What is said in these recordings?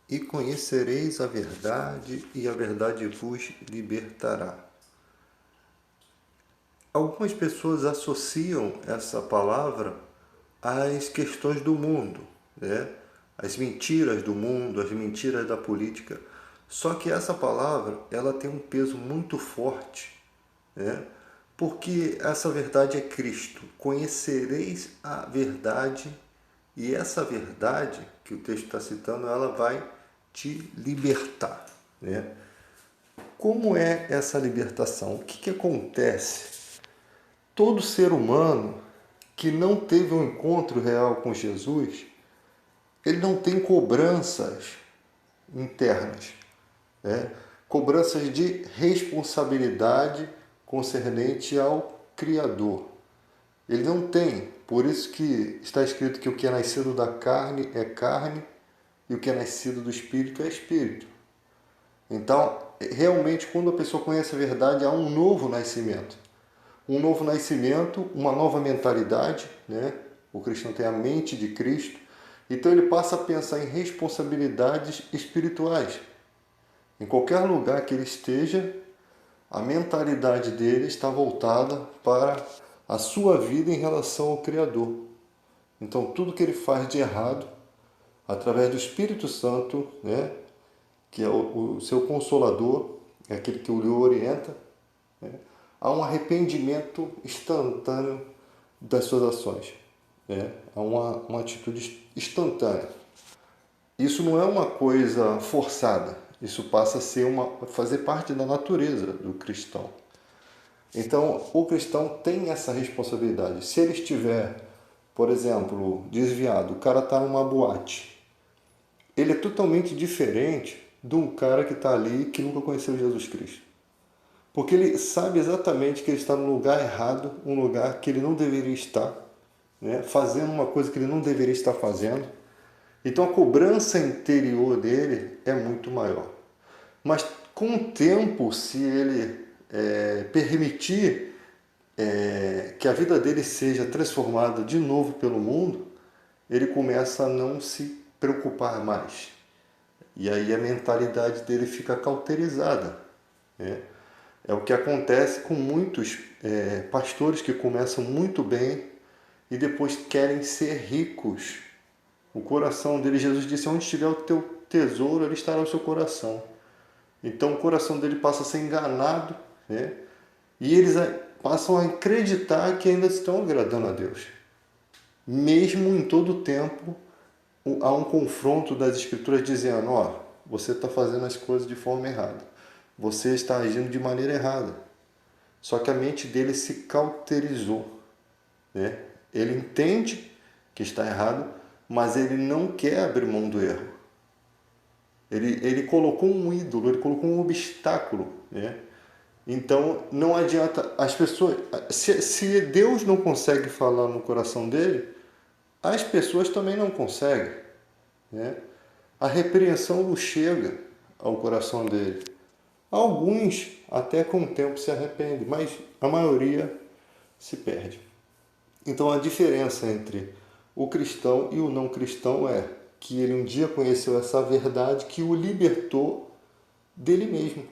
E conhecereis a verdade, e a verdade vos libertará. Algumas pessoas associam essa palavra às questões do mundo, né? As mentiras do mundo, as mentiras da política. Só que essa palavra ela tem um peso muito forte, né? Porque essa verdade é Cristo. Conhecereis a verdade, e essa verdade que o texto está citando, ela vai te libertar, né? Como é essa libertação? O que acontece? Todo ser humano que não teve um encontro real com Jesus, ele não tem cobranças internas, né? Cobranças de responsabilidade concernente ao Criador. Ele não tem. Por isso que está escrito que o que é nascido da carne é carne e o que é nascido do Espírito é Espírito. Então, realmente, quando a pessoa conhece a verdade, há um novo nascimento. Um novo nascimento, uma nova mentalidade, né? O cristão tem a mente de Cristo, então ele passa a pensar em responsabilidades espirituais. Em qualquer lugar que ele esteja, a mentalidade dele está voltada para a sua vida em relação ao Criador. Então tudo que ele faz de errado, através do Espírito Santo, né? Que é o seu consolador, é aquele que o orienta, né? Há um arrependimento instantâneo das suas ações, né? Há uma atitude instantânea. Isso não é uma coisa forçada, isso passa a ser fazer parte da natureza do cristão. Então, o cristão tem essa responsabilidade. Se ele estiver, por exemplo, desviado, o cara está numa boate, ele é totalmente diferente de um cara que está ali que nunca conheceu Jesus Cristo. Porque ele sabe exatamente que ele está no lugar errado, um lugar que ele não deveria estar, né? Fazendo uma coisa que ele não deveria estar fazendo. Então a cobrança interior dele é muito maior. Mas com o tempo, se ele permitir que a vida dele seja transformada de novo pelo mundo, ele começa a não se preocupar mais. E aí a mentalidade dele fica cauterizada, né? É o que acontece com muitos pastores que começam muito bem e depois querem ser ricos. O coração dele, Jesus disse, onde estiver o teu tesouro, ali estará o seu coração. Então o coração dele passa a ser enganado, né? E eles passam a acreditar que ainda estão agradando a Deus. Mesmo em todo o tempo, há um confronto das escrituras dizendo, ó, você está fazendo as coisas de forma errada. Você está agindo de maneira errada. Só que a mente dele se cauterizou, né? Ele entende que está errado, mas ele não quer abrir mão do erro. Ele colocou um ídolo, ele colocou um obstáculo, né? Então não adianta as pessoas. Se Deus não consegue falar no coração dele, as pessoas também não conseguem, né? A repreensão não chega ao coração dele. Alguns até com o tempo se arrependem, mas a maioria se perde. Então a diferença entre o cristão e o não cristão é que ele um dia conheceu essa verdade que o libertou dele mesmo,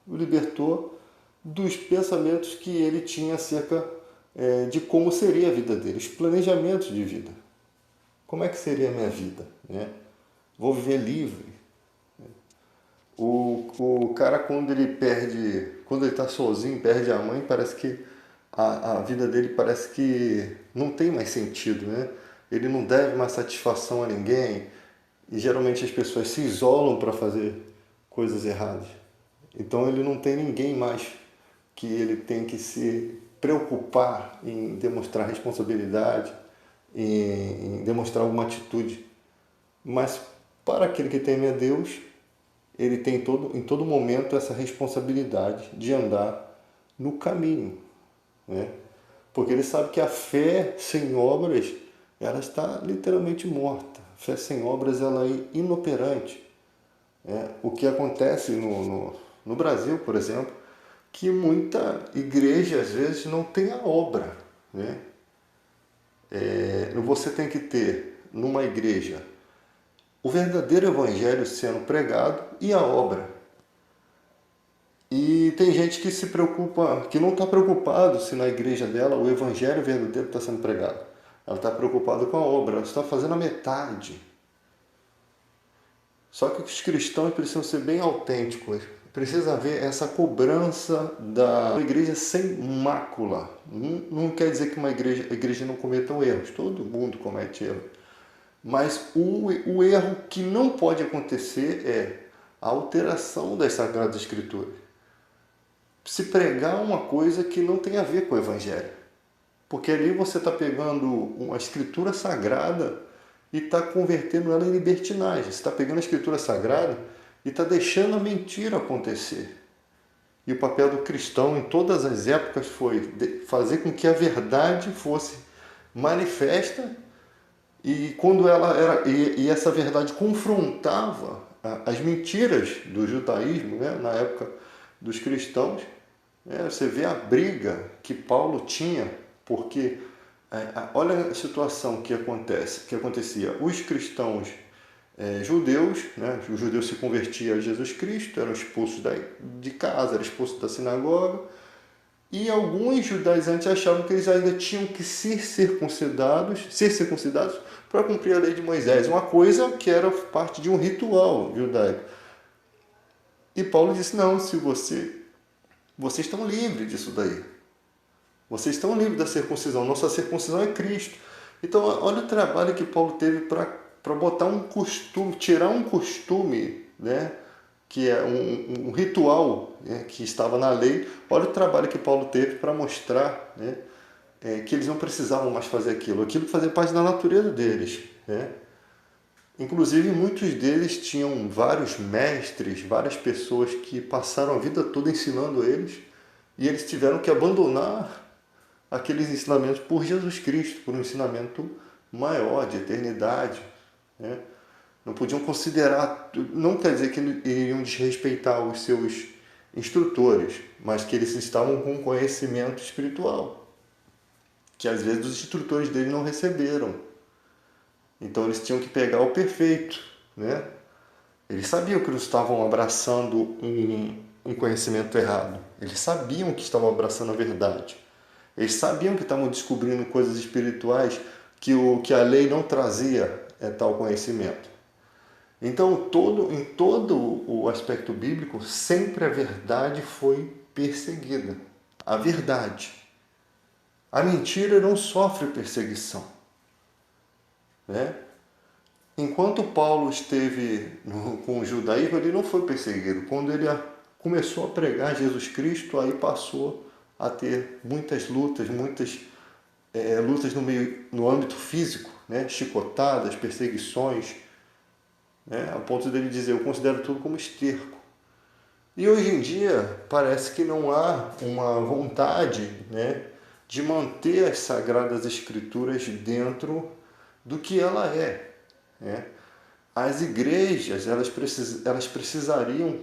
o libertou dos pensamentos que ele tinha acerca de como seria a vida dele, os planejamentos de vida. Como é que seria a minha vida, né? Vou viver livre. O cara, quando ele está sozinho, perde a mãe, parece que a vida dele parece que não tem mais sentido, né? Ele não deve mais satisfação a ninguém, e geralmente as pessoas se isolam para fazer coisas erradas. Então ele não tem ninguém mais que ele tem que se preocupar em demonstrar responsabilidade, em demonstrar alguma atitude. Mas para aquele que teme a Deus, ele tem em todo momento essa responsabilidade de andar no caminho, né? Porque ele sabe que a fé sem obras, ela está literalmente morta. A fé sem obras, ela é inoperante, né? O que acontece no Brasil, por exemplo, que muita igreja às vezes não tem a obra, né? Você tem que ter numa igreja o verdadeiro evangelho sendo pregado e a obra. E tem gente que se preocupa, que não está preocupado se na igreja dela o evangelho verdadeiro está sendo pregado. Ela está preocupada com a obra, ela está fazendo a metade. Só que os cristãos precisam ser bem autênticos. Precisa haver essa cobrança da igreja sem mácula. Não quer dizer que a igreja não cometa erros. Todo mundo comete erros. Mas o erro que não pode acontecer é a alteração das Sagradas Escrituras. Se pregar uma coisa que não tem a ver com o Evangelho. Porque ali você está pegando uma escritura sagrada e está convertendo ela em libertinagem. Você está pegando a escritura sagrada e está deixando a mentira acontecer. E o papel do cristão em todas as épocas foi fazer com que a verdade fosse manifesta, e quando ela era e essa verdade confrontava as mentiras do judaísmo, né, na época dos cristãos, você vê a briga que Paulo tinha, porque olha a situação que acontecia. Os cristãos judeus, né, os judeus se convertiam a Jesus Cristo, eram expulsos de casa, eram expulsos da sinagoga, e alguns judaizantes achavam que eles ainda tinham que ser circuncidados para cumprir a lei de Moisés, uma coisa que era parte de um ritual judaico. E Paulo disse: não, se vocês estão livres disso daí. Vocês estão livres da circuncisão. Nossa circuncisão é Cristo. Então, olha o trabalho que Paulo teve para botar um costume, tirar um costume, né, que é um ritual, né, que estava na lei. Olha o trabalho que Paulo teve para mostrar, né, que eles não precisavam mais fazer aquilo. Aquilo fazia parte da natureza deles, né? Inclusive, muitos deles tinham vários mestres, várias pessoas que passaram a vida toda ensinando eles, e eles tiveram que abandonar aqueles ensinamentos por Jesus Cristo, por um ensinamento maior, de eternidade, né? Não podiam considerar, não quer dizer que iriam desrespeitar os seus instrutores, mas que eles estavam com conhecimento espiritual, que às vezes os instrutores deles não receberam. Então eles tinham que pegar o perfeito, né? Eles sabiam que eles estavam abraçando um conhecimento errado. Eles sabiam que estavam abraçando a verdade. Eles sabiam que estavam descobrindo coisas espirituais que a lei não trazia tal conhecimento. Então, em todo o aspecto bíblico, sempre a verdade foi perseguida. A verdade. A mentira não sofre perseguição, né? Enquanto Paulo esteve com o judaísmo, ele não foi perseguido. Quando ele começou a pregar Jesus Cristo, aí passou a ter muitas lutas no âmbito físico, né? Chicotadas, perseguições, né? A ponto dele dizer: eu considero tudo como esterco. E hoje em dia parece que não há uma vontade, né, de manter as Sagradas Escrituras dentro do que ela é, né? As igrejas, elas precisariam,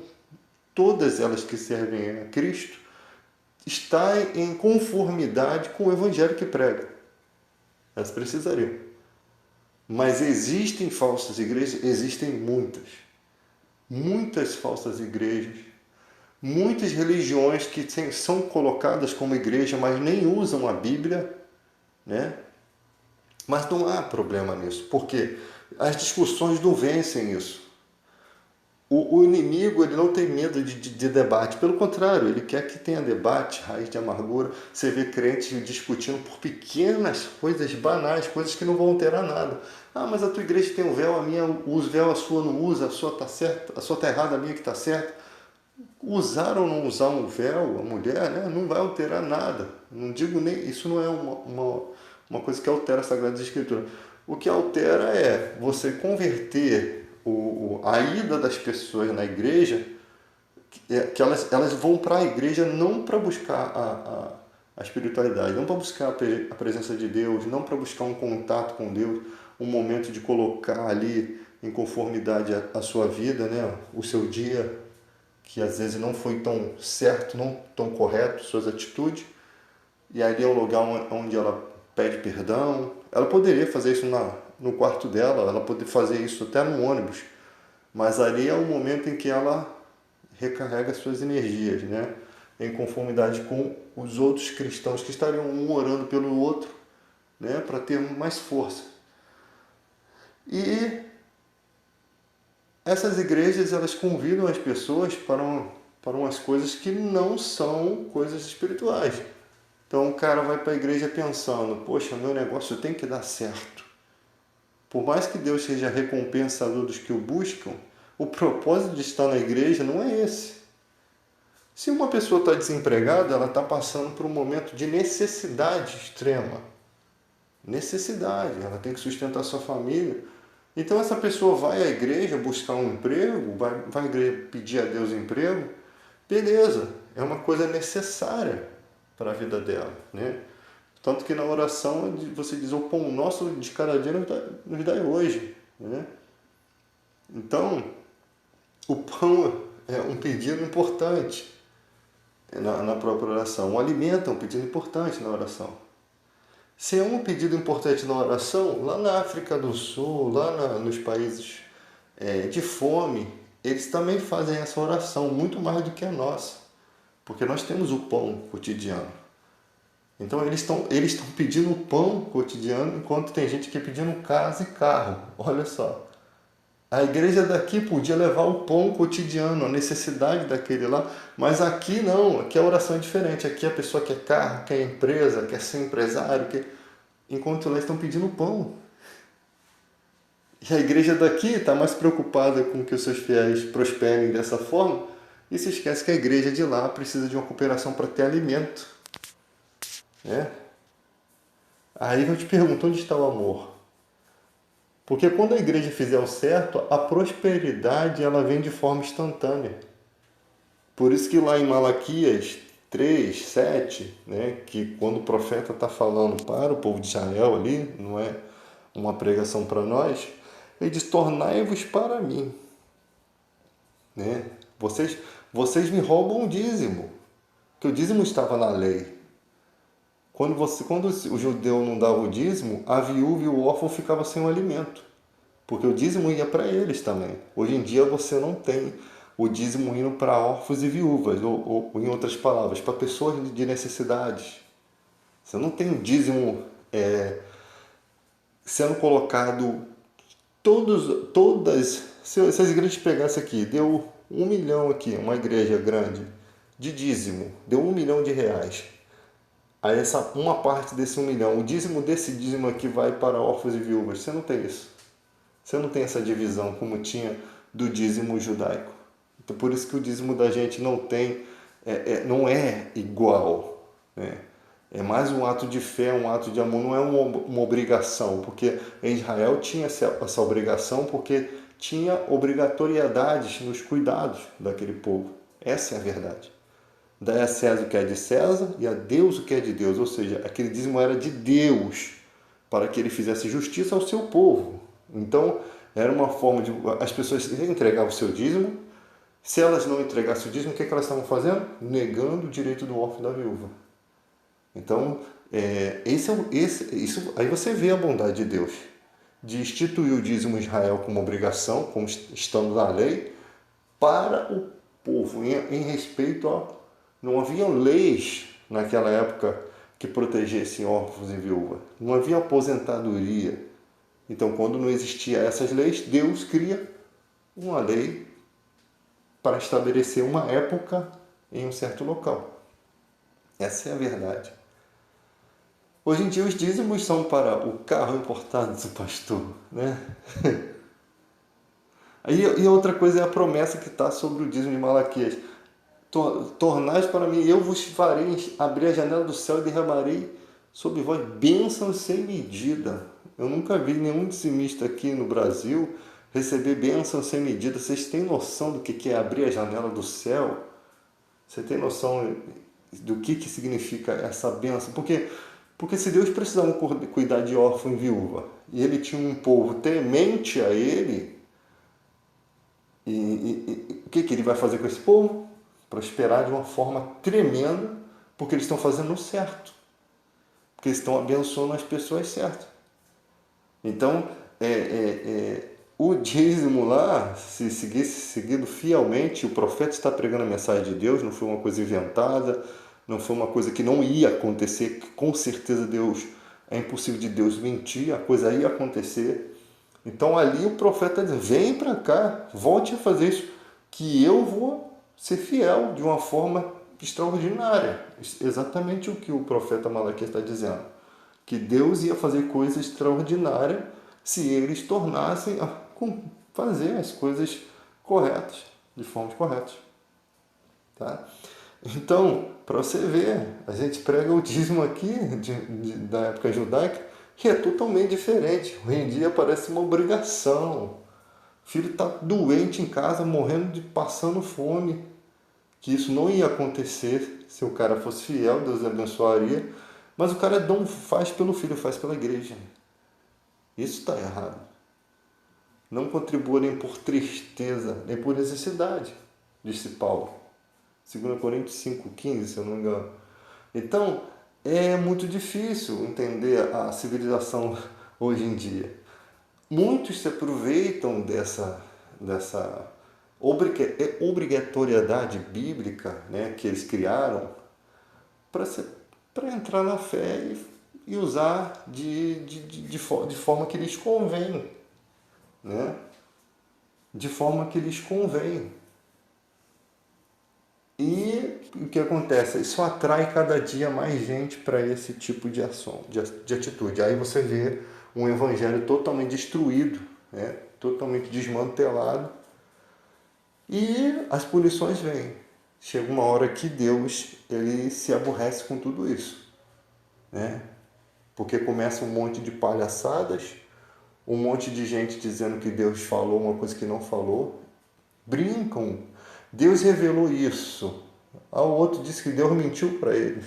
todas elas que servem a Cristo, estar em conformidade com o Evangelho que prega. Elas precisariam. Mas existem falsas igrejas? Existem muitas. Muitas falsas igrejas. Muitas religiões que são colocadas como igreja, mas nem usam a Bíblia, né? Mas não há problema nisso, porque as discussões não vencem isso. O inimigo, ele não tem medo de debate, pelo contrário, ele quer que tenha debate, raiz de amargura. Você vê crentes discutindo por pequenas coisas banais, coisas que não vão alterar nada. Ah, mas a tua igreja tem um véu, a minha usa véu, a sua não usa, a sua está certa, a sua está errada, a minha que está certa. Usar ou não usar um véu, a mulher, né, não vai alterar nada. Não digo nem, isso não é uma coisa que altera a Sagrada Escritura. O que altera é você converter a ida das pessoas na igreja, que elas vão para a igreja não para buscar a espiritualidade, não para buscar a presença de Deus, não para buscar um contato com Deus, um momento de colocar ali em conformidade a sua vida, né, o seu dia, que às vezes não foi tão certo, não tão correto, suas atitudes, e ali é um lugar onde ela pede perdão. Ela poderia fazer isso no quarto dela, ela pode fazer isso até no ônibus, mas ali é o momento em que ela recarrega suas energias, né? Em conformidade com os outros cristãos que estariam um orando pelo outro, né? Para ter mais força. E essas igrejas, elas convidam as pessoas para umas coisas que não são coisas espirituais. Então o cara vai para a igreja pensando, poxa, meu negócio tem que dar certo. Por mais que Deus seja recompensador dos que o buscam, o propósito de estar na igreja não é esse. Se uma pessoa está desempregada, ela está passando por um momento de necessidade extrema. Necessidade, ela tem que sustentar sua família. Então essa pessoa vai à igreja buscar um emprego, vai à igreja pedir a Deus emprego, beleza, é uma coisa necessária para a vida dela, né? Tanto que na oração você diz, o pão nosso de cada dia nos dai hoje, né? Então, o pão é um pedido importante na própria oração. O alimento é um pedido importante na oração. Se é um pedido importante na oração, lá na África do Sul, lá nos países de fome, eles também fazem essa oração muito mais do que a nossa, porque nós temos o pão cotidiano. Então eles estão pedindo o pão cotidiano, enquanto tem gente que pedindo casa e carro. Olha só. A igreja daqui podia levar o pão cotidiano, a necessidade daquele lá, mas aqui não, aqui a oração é diferente. Aqui a pessoa quer carro, quer empresa, quer ser empresário, enquanto lá estão pedindo pão. E a igreja daqui está mais preocupada com que os seus fiéis prosperem dessa forma e se esquece que a igreja de lá precisa de uma cooperação para ter alimento. Aí eu te pergunto, onde está o amor? Porque quando a igreja fizer o certo, a prosperidade ela vem de forma instantânea. Por isso que lá em Malaquias 3, 7, né, que quando o profeta está falando para o povo de Israel ali, não é uma pregação para nós, ele diz, tornai-vos para mim. Né? Vocês me roubam o dízimo, que o dízimo estava na lei. Quando o judeu não dava o dízimo, a viúva e o órfão ficavam sem o alimento. Porque o dízimo ia para eles também. Hoje em dia você não tem o dízimo indo para órfãos e viúvas, ou em outras palavras, para pessoas de necessidades. Você não tem o dízimo sendo colocado todas. Se as igrejas pegassem aqui, deu 1 milhão aqui, uma igreja grande, de dízimo, deu 1 milhão de reais. Aí uma parte desse 1 milhão, o dízimo desse dízimo aqui vai para órfãos e viúvas. Você não tem isso. Você não tem essa divisão como tinha do dízimo judaico. Então, por isso que o dízimo da gente não é igual. Né? É mais um ato de fé, um ato de amor, não é uma obrigação. Porque em Israel tinha essa obrigação porque tinha obrigatoriedades nos cuidados daquele povo. Essa é a verdade. Dai a César o que é de César e a Deus o que é de Deus. Ou seja, aquele dízimo era de Deus para que ele fizesse justiça ao seu povo. Então, era uma forma de as pessoas entregavam o seu dízimo. Se elas não entregassem o dízimo, o que elas estavam fazendo? Negando o direito do órfão e da viúva. Então, isso, aí você vê a bondade de Deus, de instituir o dízimo em Israel como obrigação, como estando na lei, para o povo, em respeito a... Não havia leis naquela época que protegessem órfãos e viúvas. Não havia aposentadoria. Então, quando não existia essas leis, Deus cria uma lei para estabelecer uma época em um certo local. Essa é a verdade. Hoje em dia, os dízimos são para o carro importado do pastor, né? E outra coisa é a promessa que está sobre o dízimo de Malaquias. Tornais para mim, eu vos farei abrir a janela do céu e derramarei sobre vós bênçãos sem medida. Eu nunca vi nenhum dizimista aqui no Brasil receber bênçãos sem medida. Vocês têm noção do que é abrir a janela do céu? Você tem noção do que significa essa bênção? Porque se Deus precisava cuidar de órfão e viúva, e ele tinha um povo temente a ele, o que ele vai fazer com esse povo? Prosperar de uma forma tremenda, porque eles estão fazendo o certo. Porque eles estão abençoando as pessoas certas. Então, o dízimo lá, se seguisse seguido fielmente, o profeta está pregando a mensagem de Deus, não foi uma coisa inventada, não foi uma coisa que não ia acontecer, que com certeza Deus, é impossível de Deus mentir, a coisa ia acontecer. Então ali o profeta diz, vem para cá, volte a fazer isso, que eu vou ser fiel de uma forma extraordinária. Exatamente o que o profeta Malaquias está dizendo. Que Deus ia fazer coisa extraordinária se eles tornassem a fazer as coisas corretas, de formas corretas. Tá? Então, para você ver, a gente prega o dízimo aqui da época judaica, que é totalmente diferente. Hoje em dia parece uma obrigação. O filho está doente em casa, morrendo passando fome. Que isso não ia acontecer se o cara fosse fiel, Deus abençoaria. Mas o cara não faz pelo filho, faz pela igreja. Isso está errado. Não contribua nem por tristeza, nem por necessidade, disse Paulo. 2 Coríntios 5,15, se eu não me engano. Então, é muito difícil entender a civilização hoje em dia. Muitos se aproveitam dessa obrigatoriedade bíblica, né, que eles criaram para entrar na fé e usar de forma que lhes convém. Né? De forma que lhes convém. E o que acontece? Isso atrai cada dia mais gente para esse tipo de ação, de atitude. Aí você vê um evangelho totalmente destruído, né? Totalmente desmantelado. E as punições vêm. Chega uma hora que Deus ele se aborrece com tudo isso. Né? Porque começa um monte de palhaçadas, um monte de gente dizendo que Deus falou uma coisa que não falou. Brincam. Deus revelou isso. O outro disse que Deus mentiu para ele.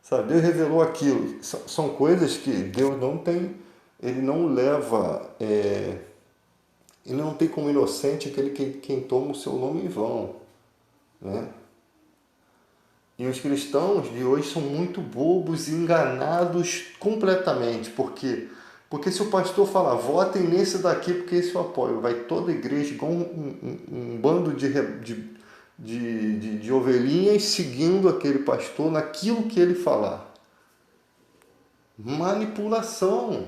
Sabe? Deus revelou aquilo. São coisas que Deus não tem, ele não leva, ele não tem como inocente aquele quem toma o seu nome em vão. Né? E os cristãos de hoje são muito bobos e enganados completamente. Porque se o pastor falar, votem nesse daqui porque esse eu apoio, vai toda a igreja igual um bando de ovelhinhas seguindo aquele pastor naquilo que ele falar. Manipulação.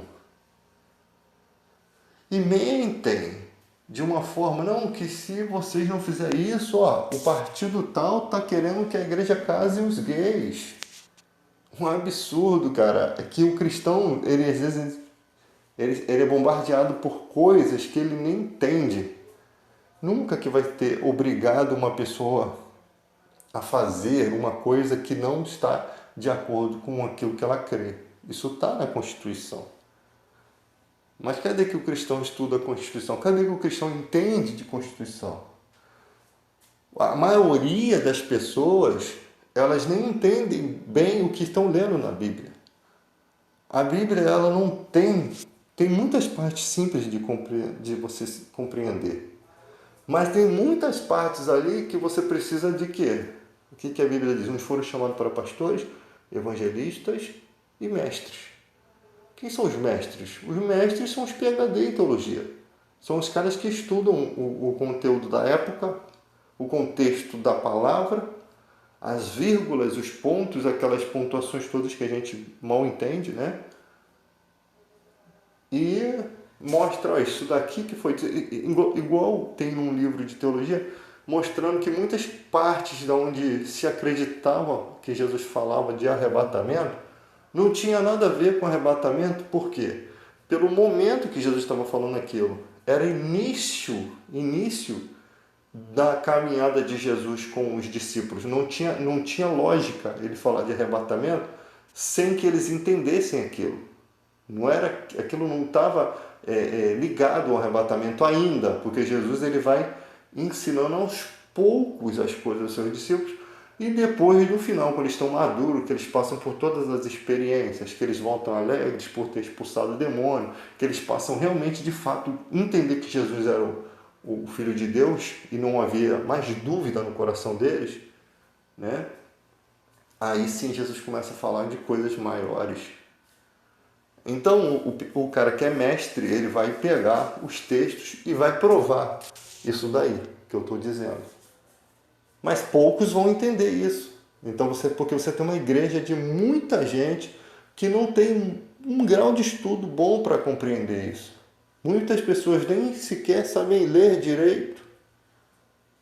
E mentem de uma forma, não, que se vocês não fizerem isso, ó, o partido tal está querendo que a igreja case os gays. Um absurdo, cara. É que o cristão, ele às vezes, ele é bombardeado por coisas que ele nem entende. Nunca que vai ter obrigado uma pessoa a fazer uma coisa que não está de acordo com aquilo que ela crê. Isso está na Constituição. Mas cadê que o cristão estuda a Constituição? Cadê que o cristão entende de Constituição? A maioria das pessoas, elas nem entendem bem o que estão lendo na Bíblia. A Bíblia, ela não tem muitas partes simples de você compreender. Mas tem muitas partes ali que você precisa de quê? O que a Bíblia diz? Uns foram chamados para pastores, evangelistas e mestres. Quem são os mestres? Os mestres são os PhD em teologia. São os caras que estudam o conteúdo da época, o contexto da palavra, as vírgulas, os pontos, aquelas pontuações todas que a gente mal entende, né? E mostra, ó, isso daqui que foi... Igual tem num livro de teologia, mostrando que muitas partes de onde se acreditava que Jesus falava de arrebatamento, não tinha nada a ver com arrebatamento, por quê? Pelo momento que Jesus estava falando aquilo. Era início da caminhada de Jesus com os discípulos. Não tinha lógica ele falar de arrebatamento sem que eles entendessem aquilo. Aquilo não estava ligado ao arrebatamento ainda, porque Jesus ele vai ensinando aos poucos as coisas aos seus discípulos. E depois, no final, quando eles estão maduros, que eles passam por todas as experiências, que eles voltam alegres por ter expulsado o demônio, que eles passam realmente, de fato, entender que Jesus era o Filho de Deus e não havia mais dúvida no coração deles, né? Aí sim Jesus começa a falar de coisas maiores. Então, o cara que é mestre, ele vai pegar os textos e vai provar isso daí que eu estou dizendo. Mas poucos vão entender isso. Então, porque você tem uma igreja de muita gente que não tem um grau de estudo bom para compreender isso. Muitas pessoas nem sequer sabem ler direito,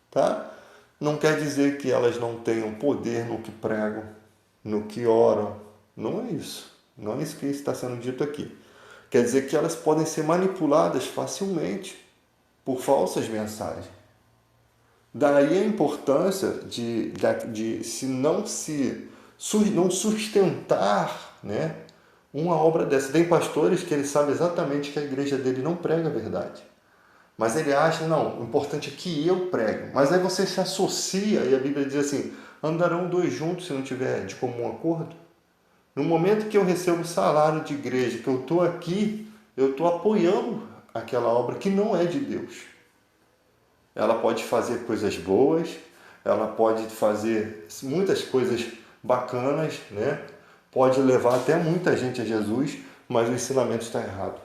tá? Não quer dizer que elas não tenham poder no que pregam, no que oram. Não é isso. Não é isso que está sendo dito aqui. Quer dizer que elas podem ser manipuladas facilmente por falsas mensagens. Daí a importância de se não sustentar, né, uma obra dessa. Tem pastores que ele sabe exatamente que a igreja dele não prega a verdade. Mas ele acha, não, o importante é que eu prego. Mas aí você se associa, e a Bíblia diz assim, andarão dois juntos se não tiver de comum acordo. No momento que eu recebo o salário de igreja, que eu estou aqui, eu estou apoiando aquela obra que não é de Deus. Ela pode fazer coisas boas, ela pode fazer muitas coisas bacanas, né? Pode levar até muita gente a Jesus, mas o ensinamento está errado.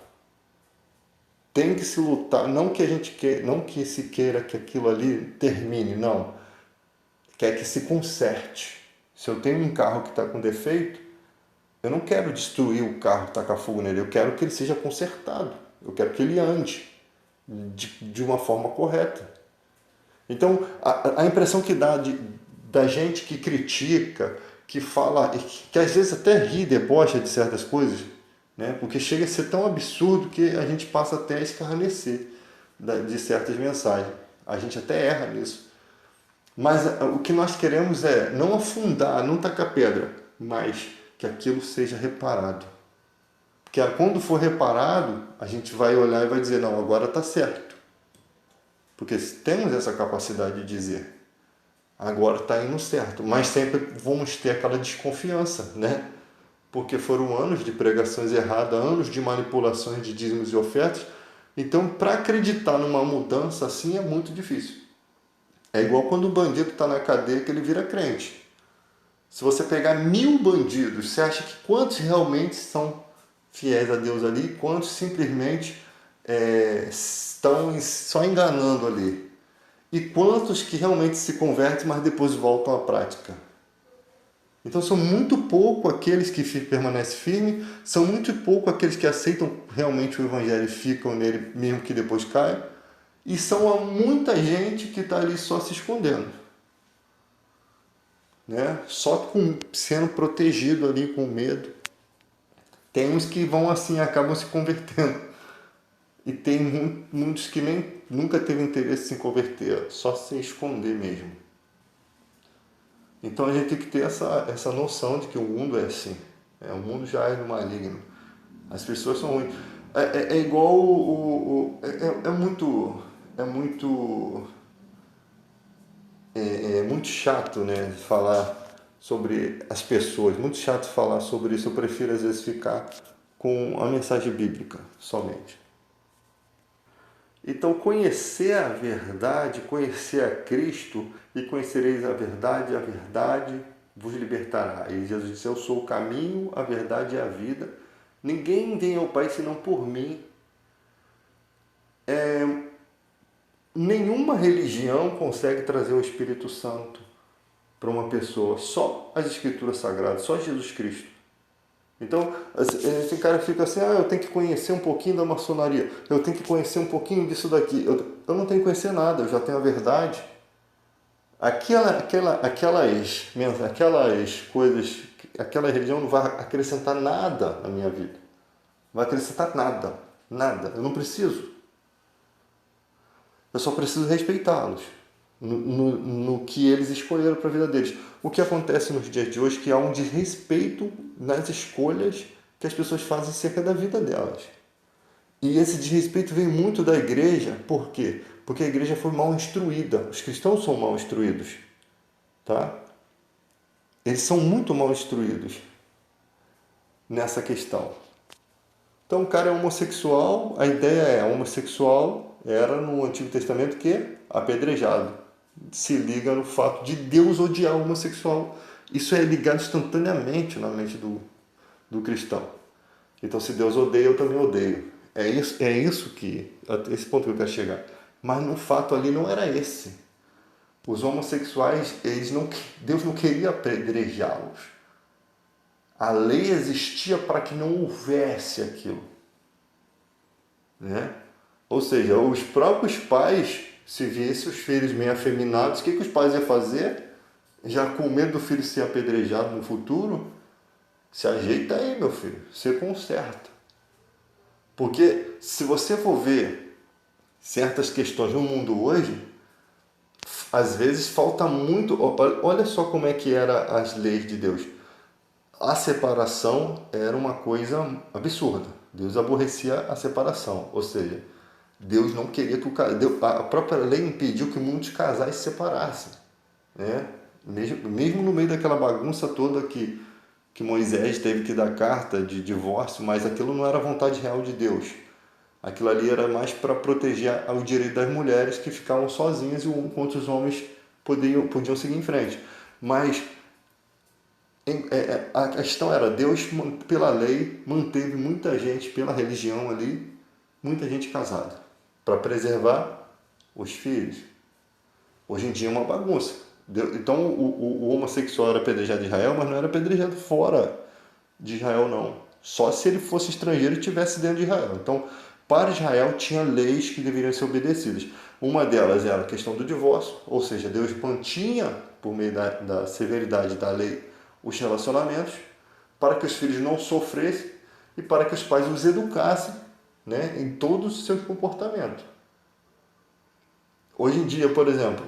Tem que se lutar, não que se queira que aquilo ali termine, não. Quer que se conserte. Se eu tenho um carro que está com defeito, eu não quero destruir o carro que está com fogo nele, eu quero que ele seja consertado. Eu quero que ele ande de uma forma correta. Então, a impressão que dá da gente que critica, que fala, que às vezes até ri, debocha de certas coisas, né? Porque chega a ser tão absurdo que a gente passa até a escarnecer de certas mensagens. A gente até erra nisso. Mas o que nós queremos é não afundar, não tacar pedra, mas que aquilo seja reparado. Porque quando for reparado, a gente vai olhar e vai dizer, não, agora está certo. Porque temos essa capacidade de dizer, agora está indo certo. Mas sempre vamos ter aquela desconfiança, né? Porque foram anos de pregações erradas, anos de manipulações de dízimos e ofertas. Então, para acreditar numa mudança assim é muito difícil. É igual quando o bandido está na cadeia que ele vira crente. Se você pegar 1000 bandidos, você acha que quantos realmente são fiéis a Deus ali, quantos simplesmente estão só enganando ali? E quantos que realmente se convertem, mas depois voltam à prática? Então são muito pouco aqueles que permanecem firmes, são muito pouco aqueles que aceitam realmente o Evangelho e ficam nele, mesmo que depois caiam, e são muita gente que está ali só se escondendo, né? Só sendo protegido ali com medo. Tem uns que vão assim, acabam se convertendo, e tem muitos que nem nunca teve interesse em se converter, só se esconder mesmo. Então a gente tem que ter essa noção de que o mundo é assim. O mundo já é maligno. As pessoas são ruins. É igual muito chato, né, falar sobre as pessoas. Muito chato falar sobre isso. Eu prefiro às vezes ficar com a mensagem bíblica somente. Então, conhecer a verdade, conhecer a Cristo, e conhecereis a verdade vos libertará. E Jesus disse, eu sou o caminho, a verdade e a vida. Ninguém vem ao Pai senão por mim. Nenhuma religião consegue trazer o Espírito Santo para uma pessoa. Só as Escrituras Sagradas, só Jesus Cristo. Então, esse cara fica assim, eu tenho que conhecer um pouquinho da maçonaria, eu tenho que conhecer um pouquinho disso daqui. Eu não tenho que conhecer nada, eu já tenho a verdade. Aquelas coisas, aquela religião não vai acrescentar nada na minha vida. Não vai acrescentar nada, nada. Eu não preciso. Eu só preciso respeitá-los no que eles escolheram para a vida deles. O que acontece nos dias de hoje é que há um desrespeito nas escolhas que as pessoas fazem acerca da vida delas. E esse desrespeito vem muito da igreja. Por quê? Porque a igreja foi mal instruída. Os cristãos são mal instruídos. Tá? Eles são muito mal instruídos nessa questão. Então o cara é homossexual, a ideia é homossexual era no Antigo Testamento que apedrejado. Se liga no fato de Deus odiar o homossexual. Isso é ligado instantaneamente na mente do cristão. Então, se Deus odeia, eu também odeio. É isso que, esse ponto que eu quero chegar. Mas no fato ali não era esse. Os homossexuais, Deus não queria apedrejá-los. A lei existia para que não houvesse aquilo, né? Ou seja, os próprios pais, se vissem os filhos meio afeminados, o que os pais iam fazer? Já com medo do filho ser apedrejado no futuro, se ajeita aí, meu filho, você conserta. Porque se você for ver certas questões no mundo hoje, às vezes falta muito. Olha só como é que eram as leis de Deus. A separação era uma coisa absurda. Deus aborrecia a separação. Ou seja, Deus não queria que a própria lei impediu que muitos casais se separassem, né? Mesmo no meio daquela bagunça toda que Moisés teve que dar carta de divórcio, mas aquilo não era a vontade real de Deus. Aquilo ali era mais para proteger o direito das mulheres que ficavam sozinhas enquanto os homens podiam seguir em frente. Mas a questão era, Deus, pela lei, manteve muita gente, pela religião ali, muita gente casada, para preservar os filhos. Hoje em dia é uma bagunça. Então o homossexual era apedrejado em Israel, mas não era apedrejado fora de Israel, não. Só se ele fosse estrangeiro e estivesse dentro de Israel. Então, para Israel tinha leis que deveriam ser obedecidas. Uma delas era a questão do divórcio, ou seja, Deus mantinha, por meio da severidade da lei, os relacionamentos, para que os filhos não sofressem e para que os pais os educassem, né, em todo o seu comportamento. Hoje em dia, por exemplo,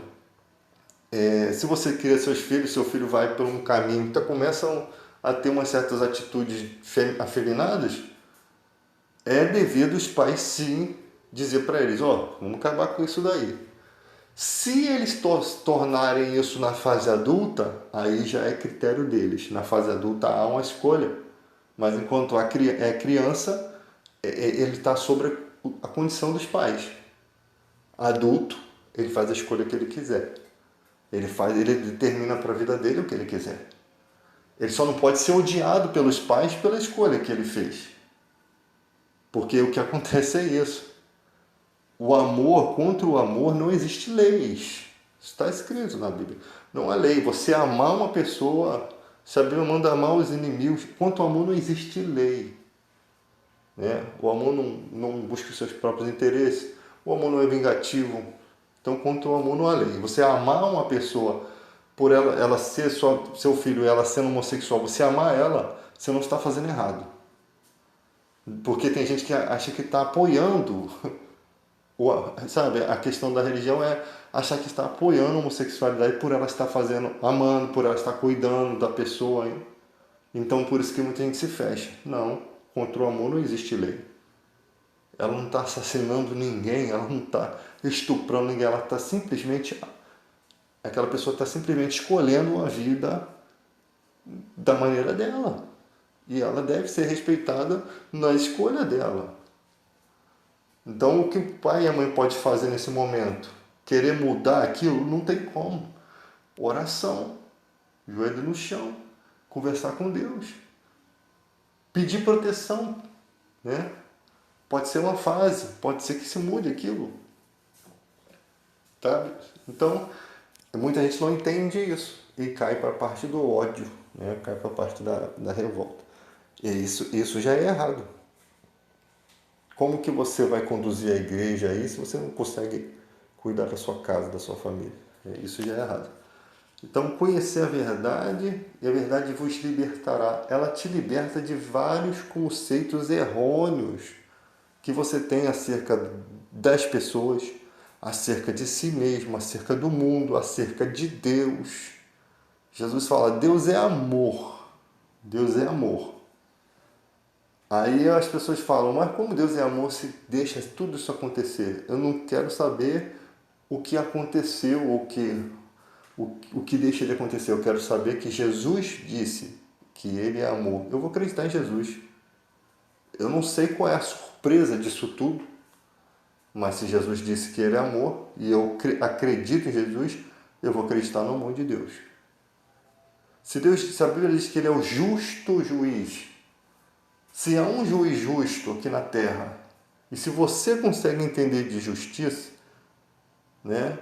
se você cria seus filhos, seu filho vai por um caminho, então começam a ter umas certas atitudes afeminadas, é devido os pais sim dizer para eles, vamos acabar com isso daí. Se eles tornarem isso na fase adulta, aí já é critério deles. Na fase adulta há uma escolha, mas enquanto é criança, ele está sobre a condição dos pais. Adulto, ele faz a escolha que ele quiser. Ele determina para a vida dele o que ele quiser. Ele só não pode ser odiado pelos pais pela escolha que ele fez. Porque o que acontece é isso. O amor, contra o amor, não existe leis. Está escrito na Bíblia. Não há lei. Você amar uma pessoa, se a Bíblia manda amar os inimigos, quanto ao amor não existe lei. Né? O amor não busca os seus próprios interesses. O amor não é vingativo. Então, quanto ao amor não há lei. Você amar uma pessoa por ela ser seu filho, ela sendo homossexual, você amar ela, você não está fazendo errado. Porque tem gente que acha que está apoiando, sabe? A questão da religião é achar que está apoiando a homossexualidade por ela estar amando, por ela estar cuidando da pessoa. Hein? Então, por isso que muita gente se fecha. Não, contra o amor não existe lei. Ela não está assassinando ninguém, ela não está estuprando ninguém, ela está simplesmente... Aquela pessoa está simplesmente escolhendo uma vida da maneira dela. E ela deve ser respeitada na escolha dela. Então, o que o pai e a mãe podem fazer nesse momento? Querer mudar aquilo? Não tem como. Oração, joelho no chão, conversar com Deus. Pedir proteção, né? Pode ser uma fase, pode ser que se mude aquilo. Tá? Então, muita gente não entende isso e cai para a parte do ódio, né? Cai para a parte da revolta. E isso já é errado. Como que você vai conduzir a igreja aí se você não consegue cuidar da sua casa, da sua família? Isso já é errado. Então, conhecer a verdade e a verdade vos libertará. Ela te liberta de vários conceitos errôneos que você tem acerca das pessoas, acerca de si mesmo, acerca do mundo, acerca de Deus. Jesus fala, Deus é amor. Deus é amor. Aí as pessoas falam, mas como Deus é amor se deixa tudo isso acontecer? Eu não quero saber o que aconteceu, o que deixa de acontecer. Eu quero saber que Jesus disse que Ele é amor. Eu vou acreditar em Jesus. Eu não sei qual é a surpresa disso tudo, mas se Jesus disse que Ele é amor e eu acredito em Jesus, eu vou acreditar no amor de Deus. Se a Bíblia diz que Ele é o justo juiz, Se há um juiz justo aqui na terra, e se você consegue entender de justiça, né?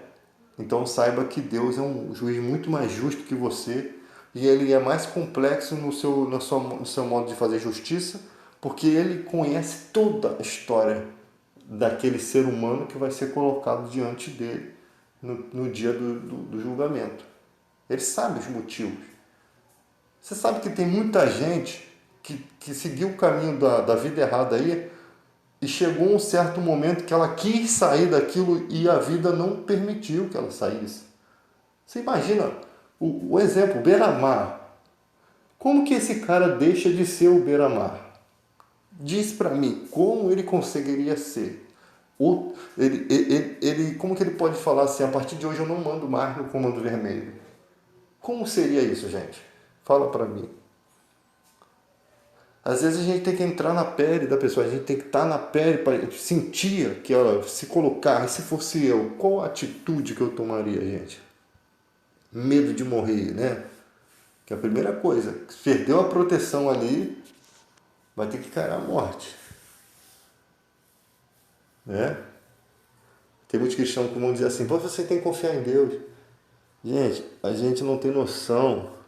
Então saiba que Deus é um juiz muito mais justo que você, e ele é mais complexo no seu modo de fazer justiça, porque ele conhece toda a história daquele ser humano que vai ser colocado diante dele no dia do julgamento. Ele sabe os motivos. Você sabe que tem muita gente que seguiu o caminho da vida errada aí, e chegou um certo momento que ela quis sair daquilo e a vida não permitiu que ela saísse. Você imagina o exemplo, beira-mar. Como que esse cara deixa de ser o beira-mar? Diz para mim, como ele conseguiria ser? Como que ele pode falar assim, a partir de hoje eu não mando mais no Comando Vermelho? Como seria isso, gente? Fala para mim. Às vezes a gente tem que entrar na pele da pessoa, a gente tem que estar na pele para sentir que ela se colocar, e se fosse eu, qual a atitude que eu tomaria, gente? Medo de morrer, né? Que é a primeira coisa, perdeu a proteção ali, vai ter que encarar a morte, né? Tem muitos cristãos que vão dizer assim, pô, você tem que confiar em Deus. Gente, a gente não tem noção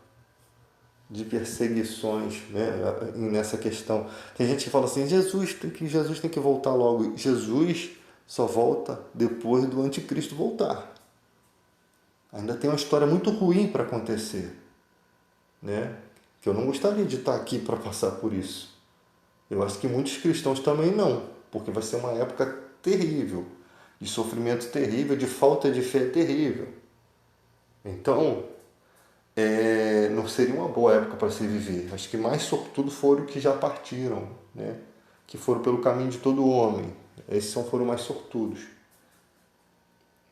de perseguições, né, nessa questão. Tem gente que fala assim, Jesus tem que voltar logo. Jesus só volta depois do anticristo voltar. Ainda tem uma história muito ruim para acontecer, né? Que eu não gostaria de estar aqui para passar por isso. Eu acho que muitos cristãos também não, porque vai ser uma época terrível, de sofrimento terrível, de falta de fé terrível. Então, não seria uma boa época para se viver. Acho que mais sortudo foram que já partiram, né? Que foram pelo caminho de todo homem. Esses foram mais sortudos.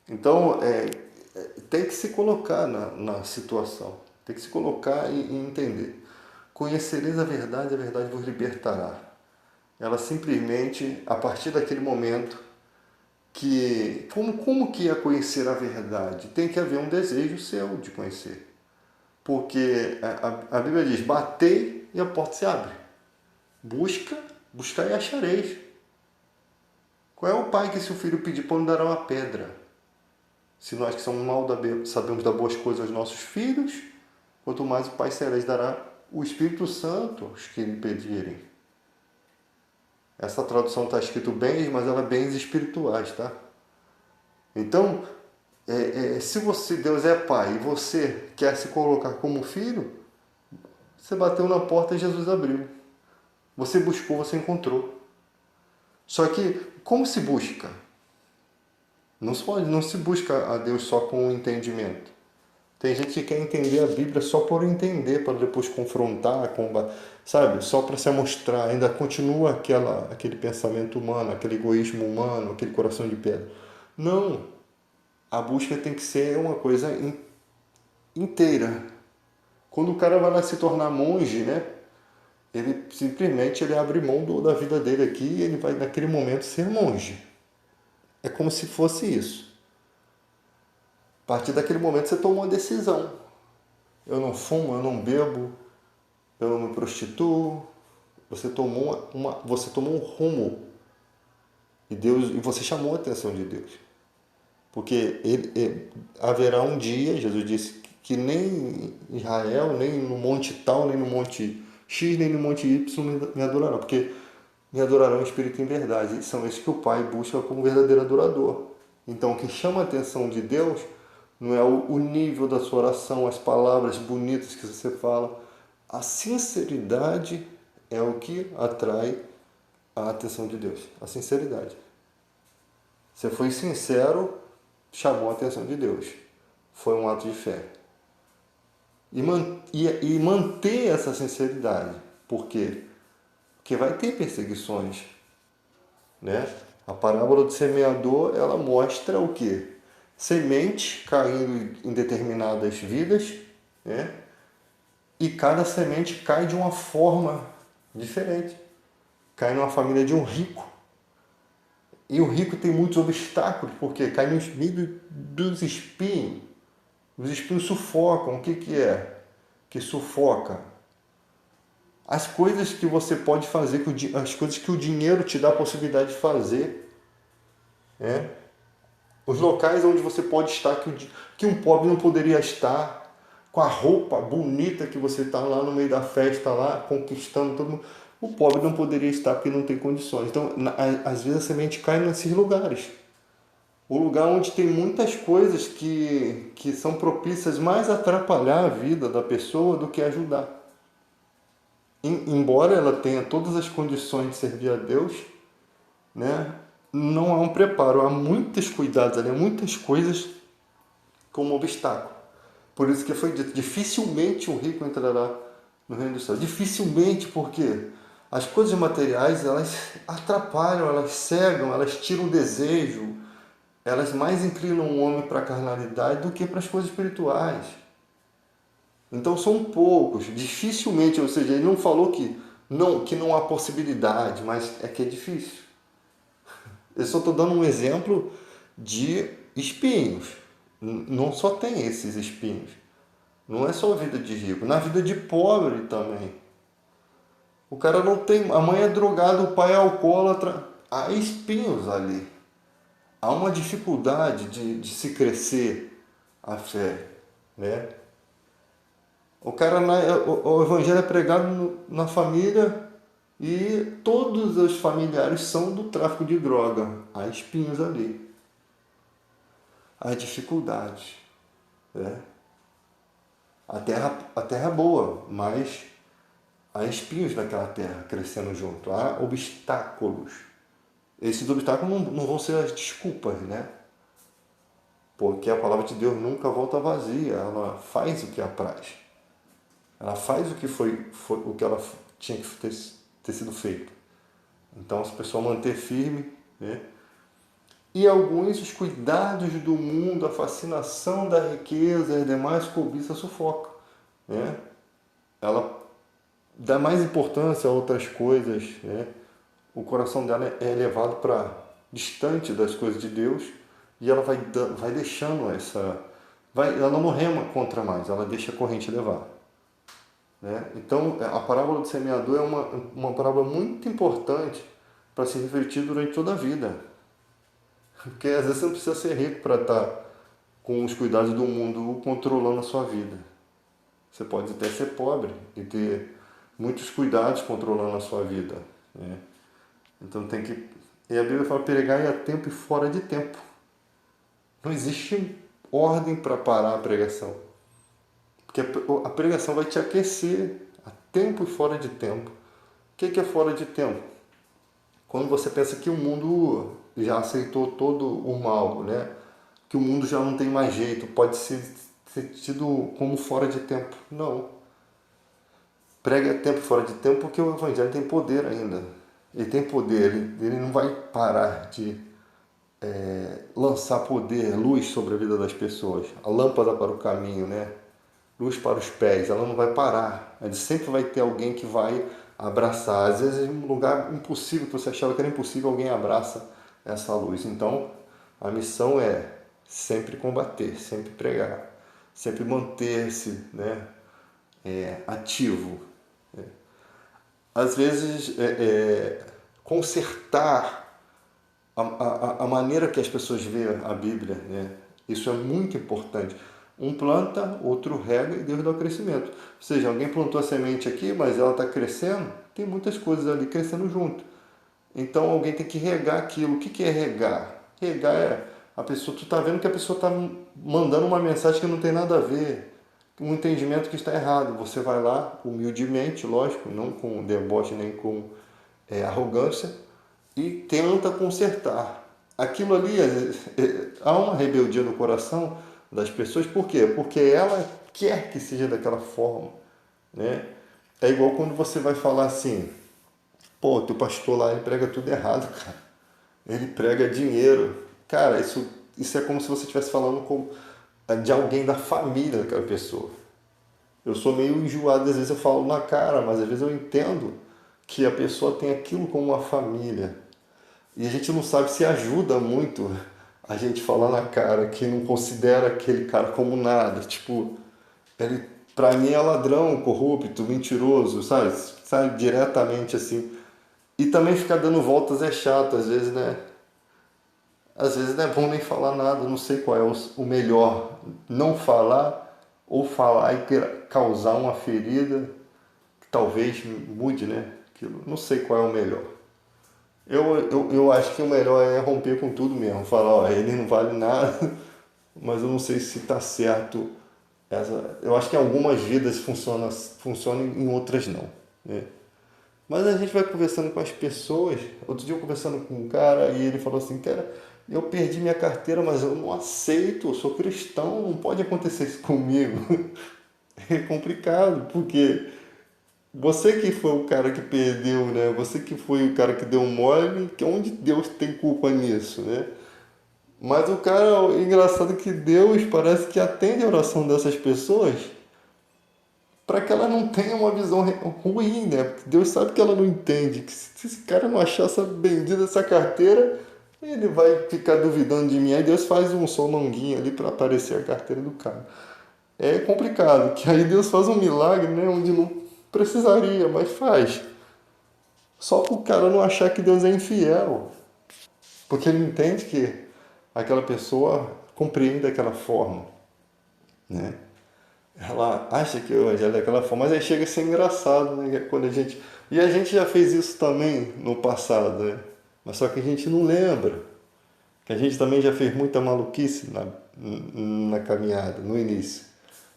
Então, tem que se colocar na situação. Tem que se colocar e entender. Conhecereis a verdade vos libertará. Ela simplesmente, a partir daquele momento, como que é conhecer a verdade? Tem que haver um desejo seu de conhecer. Porque a Bíblia diz, batei e a porta se abre. Buscar e achareis. Qual é o pai que se o filho pedir pão dará uma pedra? Se nós que somos mal sabemos dar boas coisas aos nossos filhos, quanto mais o Pai Celeste dará o Espírito Santo aos que lhe pedirem. Essa tradução está escrito bens, mas ela é bens espirituais, tá? Então, se Deus é pai e você quer se colocar como filho, você bateu na porta e Jesus abriu. Você buscou, você encontrou. Só que, como se busca? Não se busca a Deus só com o entendimento. Tem gente que quer entender a Bíblia só por entender, para depois confrontar, sabe? Só para se amostrar. Ainda continua aquele pensamento humano, aquele egoísmo humano, aquele coração de pedra. Não. A busca tem que ser uma coisa inteira. Quando o cara vai lá se tornar monge, né? Ele simplesmente abre mão da vida dele aqui e ele vai naquele momento ser monge. É como se fosse isso. A partir daquele momento você tomou uma decisão. Eu não fumo, eu não bebo, eu não me prostituo. Você tomou um rumo. E você chamou a atenção de Deus. Porque haverá um dia, Jesus disse, que nem Israel, nem no monte tal, nem no monte X, nem no monte Y me adorarão. Porque me adorarão em espírito e em verdade. E são esses que o Pai busca como verdadeiro adorador. Então, o que chama a atenção de Deus não é o nível da sua oração, as palavras bonitas que você fala. A sinceridade é o que atrai a atenção de Deus. A sinceridade. Você foi sincero, chamou a atenção de Deus. Foi um ato de fé. E manter essa sinceridade. Por quê? Porque vai ter perseguições, né? A parábola do semeador, ela mostra o quê? Semente caindo em determinadas vidas, né? E cada semente cai de uma forma diferente. Cai numa família de um rico. E o rico tem muitos obstáculos, porque cai no meio dos espinhos. Os espinhos sufocam. O que é que sufoca? as coisas que você pode fazer, as coisas que o dinheiro te dá a possibilidade de fazer, né? Os locais onde você pode estar que um pobre não poderia estar, com a roupa bonita que você está lá no meio da festa, lá conquistando todo mundo. O pobre não poderia estar porque não tem condições. Então, às vezes a semente cai nesses lugares. O lugar onde tem muitas coisas que são propícias mais a atrapalhar a vida da pessoa do que ajudar. Embora ela tenha todas as condições de servir a Deus, né, não há um preparo, há muitos cuidados ali, há muitas coisas como obstáculo. Por isso que foi dito, dificilmente um rico entrará no reino dos céus. Dificilmente, porque as coisas materiais, elas atrapalham, elas cegam, elas tiram o desejo, elas mais inclinam o homem para a carnalidade do que para as coisas espirituais. Então são poucos, dificilmente, ou seja, ele não falou que não há possibilidade, mas é que é difícil. Eu só estou dando um exemplo de espinhos. Não só tem esses espinhos. Não é só a vida de rico, na vida de pobre também. O cara não tem, a mãe é drogada, o pai é alcoólatra. Há espinhos ali. Há uma dificuldade de se crescer a fé, né? O cara, o evangelho é pregado na família e todos os familiares são do tráfico de droga. Há espinhos ali. Há dificuldades, né? A terra é boa, mas há espinhos naquela terra crescendo junto. Há obstáculos. Esses obstáculos não vão ser as desculpas, né? Porque a palavra de Deus nunca volta vazia. Ela faz o que apraz. Ela faz o que o que ela tinha que ter sido feito. Então, se a pessoa manter firme, né? E alguns, os cuidados do mundo, a fascinação da riqueza e as demais cobiças sufoca, né? Ela dá mais importância a outras coisas, né? O coração dela é levado para distante das coisas de Deus e ela vai deixando ela não rema contra mais, ela deixa a corrente levar, né? Então, a parábola do semeador é uma parábola muito importante para se refletir durante toda a vida. Porque às vezes você não precisa ser rico para estar com os cuidados do mundo controlando a sua vida. Você pode até ser pobre e ter muitos cuidados controlando a sua vida, né? Então tem que... E a Bíblia fala pregar a tempo e fora de tempo. Não existe ordem para parar a pregação. Porque a pregação vai te aquecer a tempo e fora de tempo. O que é fora de tempo? Quando você pensa que o mundo já aceitou todo o mal, né? Que o mundo já não tem mais jeito, pode ser tido como fora de tempo. Não. Prega tempo fora de tempo porque o Evangelho tem poder ainda. Ele tem poder, ele não vai parar de lançar poder, luz sobre a vida das pessoas. A lâmpada para o caminho, né? Luz para os pés, ela não vai parar. Ele sempre vai ter alguém que vai abraçar. Às vezes, em um lugar impossível, que você achava que era impossível, alguém abraça essa luz. Então, a missão é sempre combater, sempre pregar, sempre manter-se, né, ativo. Às vezes, consertar a maneira que as pessoas veem a Bíblia, né? Isso é muito importante. Um planta, outro rega e Deus dá o crescimento. Ou seja, alguém plantou a semente aqui, mas ela está crescendo, tem muitas coisas ali crescendo junto. Então alguém tem que regar aquilo. O que é regar? Regar é a pessoa, tu está vendo que a pessoa está mandando uma mensagem que não tem nada a ver, um entendimento que está errado. Você vai lá, humildemente, lógico, não com deboche nem com arrogância, e tenta consertar. Aquilo ali, há uma rebeldia no coração das pessoas, por quê? Porque ela quer que seja daquela forma, né? É igual quando você vai falar assim, pô, teu pastor lá, ele prega tudo errado, cara. Ele prega dinheiro. Cara, isso é como se você estivesse falando de alguém da família daquela pessoa. Eu sou meio enjoado, às vezes eu falo na cara, mas às vezes eu entendo que a pessoa tem aquilo como uma família. E a gente não sabe se ajuda muito a gente falar na cara que não considera aquele cara como nada. Tipo, ele pra mim é ladrão, corrupto, mentiroso, sabe? sabe, diretamente assim. E também ficar dando voltas é chato, às vezes, né? Às vezes não é bom nem falar nada, não sei qual é o melhor. Não falar ou falar e causar uma ferida que talvez mude, né? Aquilo. Não sei qual é o melhor. Eu acho que o melhor é romper com tudo mesmo. Falar, ó, ele não vale nada, mas eu não sei se está certo. Eu acho que em algumas vidas funciona e em outras não. Né? Mas a gente vai conversando com as pessoas. Outro dia eu conversando com um cara e ele falou assim, cara, eu perdi minha carteira, mas eu não aceito, eu sou cristão, não pode acontecer isso comigo. É complicado, porque você que foi o cara que perdeu, né? Você que foi o cara que deu mole, que onde Deus tem culpa nisso, né? Mas o cara, o engraçado é que Deus parece que atende a oração dessas pessoas para que ela não tenha uma visão ruim, né? Porque Deus sabe que ela não entende, que se esse cara não achar essa bendita essa carteira, ele vai ficar duvidando de mim. Aí Deus faz um sononguinho ali para aparecer a carteira do cara. É complicado, que aí Deus faz um milagre, né? Onde não precisaria, mas faz. Só para o cara não achar que Deus é infiel, porque ele entende que aquela pessoa compreende daquela forma, né? Ela acha que o evangelho é daquela forma, mas aí chega a ser engraçado, né? Quando a gente... E a gente já fez isso também no passado, né? Mas só que a gente não lembra. Que a gente também já fez muita maluquice na caminhada, no início.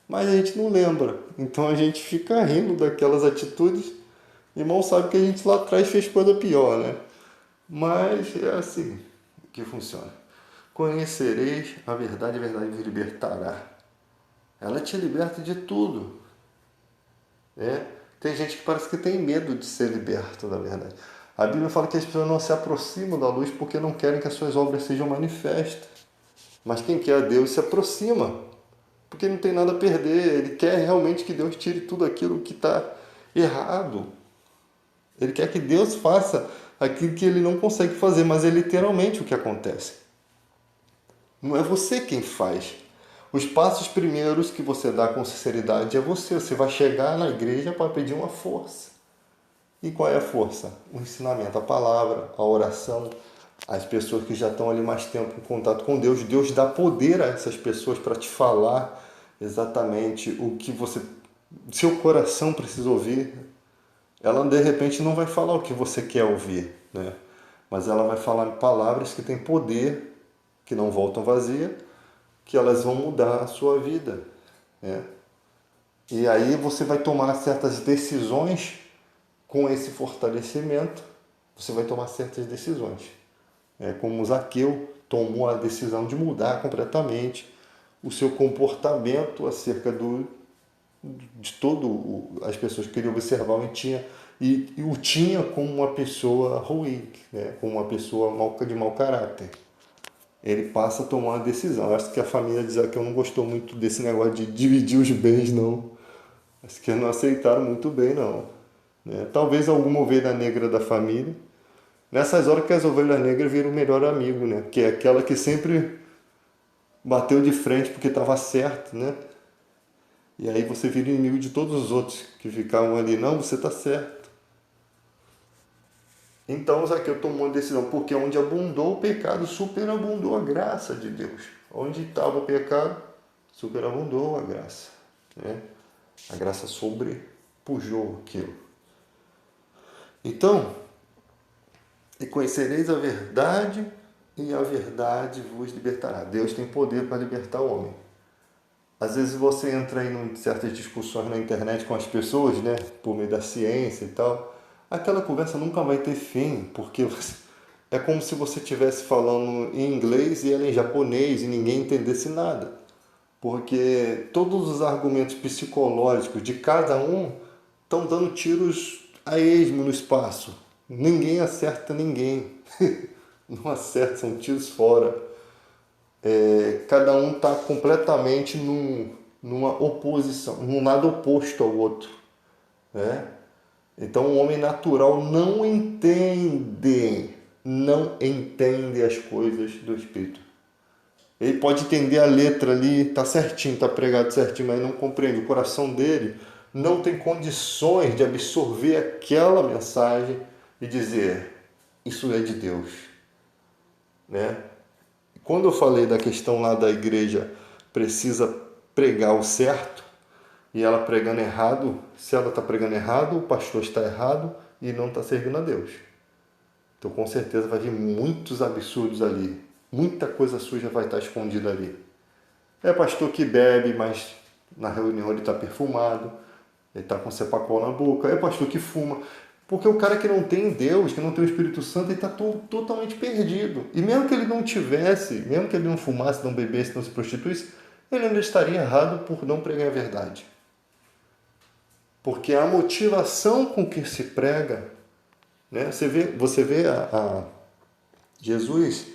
Mas a gente não lembra. Então a gente fica rindo daquelas atitudes. Irmão sabe que a gente lá atrás fez coisa pior, né? Mas é assim que funciona. Conhecereis a verdade vos libertará. Ela te liberta de tudo. Né? Tem gente que parece que tem medo de ser liberto, na verdade. A Bíblia fala que as pessoas não se aproximam da luz porque não querem que as suas obras sejam manifestas. Mas quem quer a Deus se aproxima, porque não tem nada a perder. Ele quer realmente que Deus tire tudo aquilo que está errado. Ele quer que Deus faça aquilo que ele não consegue fazer, mas é literalmente o que acontece. Não é você quem faz. Os passos primeiros que você dá com sinceridade é você. Você vai chegar na igreja para pedir uma força. E qual é a força? O ensinamento, a palavra, a oração. As pessoas que já estão ali mais tempo em contato com Deus. Deus dá poder a essas pessoas para te falar exatamente o que seu coração precisa ouvir. Ela de repente não vai falar o que você quer ouvir, né? Mas ela vai falar palavras que têm poder, que não voltam vazia, que elas vão mudar a sua vida, né? E aí você vai tomar certas decisões com esse fortalecimento, você vai tomar certas decisões. Como Zaqueu tomou a decisão de mudar completamente o seu comportamento acerca de todo as pessoas que ele observavam e o tinha como uma pessoa ruim, né? Como uma pessoa de mau caráter. Ele passa a tomar uma decisão. Eu acho que a família de Zaqueu não gostou muito desse negócio de dividir os bens, não. Acho que não aceitaram muito bem, não. Né? Talvez alguma ovelha negra da família. Nessas horas que as ovelhas negras viram o melhor amigo, né? Que é aquela que sempre bateu de frente porque estava certo, né? E aí você vira inimigo de todos os outros que ficavam ali. Não, você está certo. Então Zaqueu tomou uma decisão, porque onde abundou o pecado, superabundou a graça de Deus. Onde estava o pecado, superabundou a graça. Né? A graça sobrepujou aquilo. Então, e conhecereis a verdade, e a verdade vos libertará. Deus tem poder para libertar o homem. Às vezes você entra aí em certas discussões na internet com as pessoas, né, por meio da ciência e tal. Aquela conversa nunca vai ter fim, porque é como se você estivesse falando em inglês e ela em japonês e ninguém entendesse nada. Porque todos os argumentos psicológicos de cada um estão dando tiros a esmo no espaço. Ninguém acerta ninguém. Não acerta, são tiros fora. Cada um está completamente numa oposição, num lado oposto ao outro. Né? Então o homem natural não entende as coisas do Espírito. Ele pode entender a letra ali, tá certinho, tá pregado certinho, mas não compreende. O coração dele não tem condições de absorver aquela mensagem e dizer, isso é de Deus, né? Quando eu falei da questão lá da igreja precisa pregar o certo, e ela pregando errado, se ela está pregando errado, o pastor está errado e não está servindo a Deus. Então com certeza vai vir muitos absurdos ali, muita coisa suja vai estar escondida ali. É pastor que bebe, mas na reunião ele está perfumado, ele está com cepacol na boca. É pastor que fuma. Porque o cara que não tem Deus, que não tem o Espírito Santo, ele está totalmente perdido. E mesmo que ele não tivesse, mesmo que ele não fumasse, não bebesse, não se prostituísse, ele ainda estaria errado por não pregar a verdade. Porque a motivação com que se prega, né? Você vê Jesus,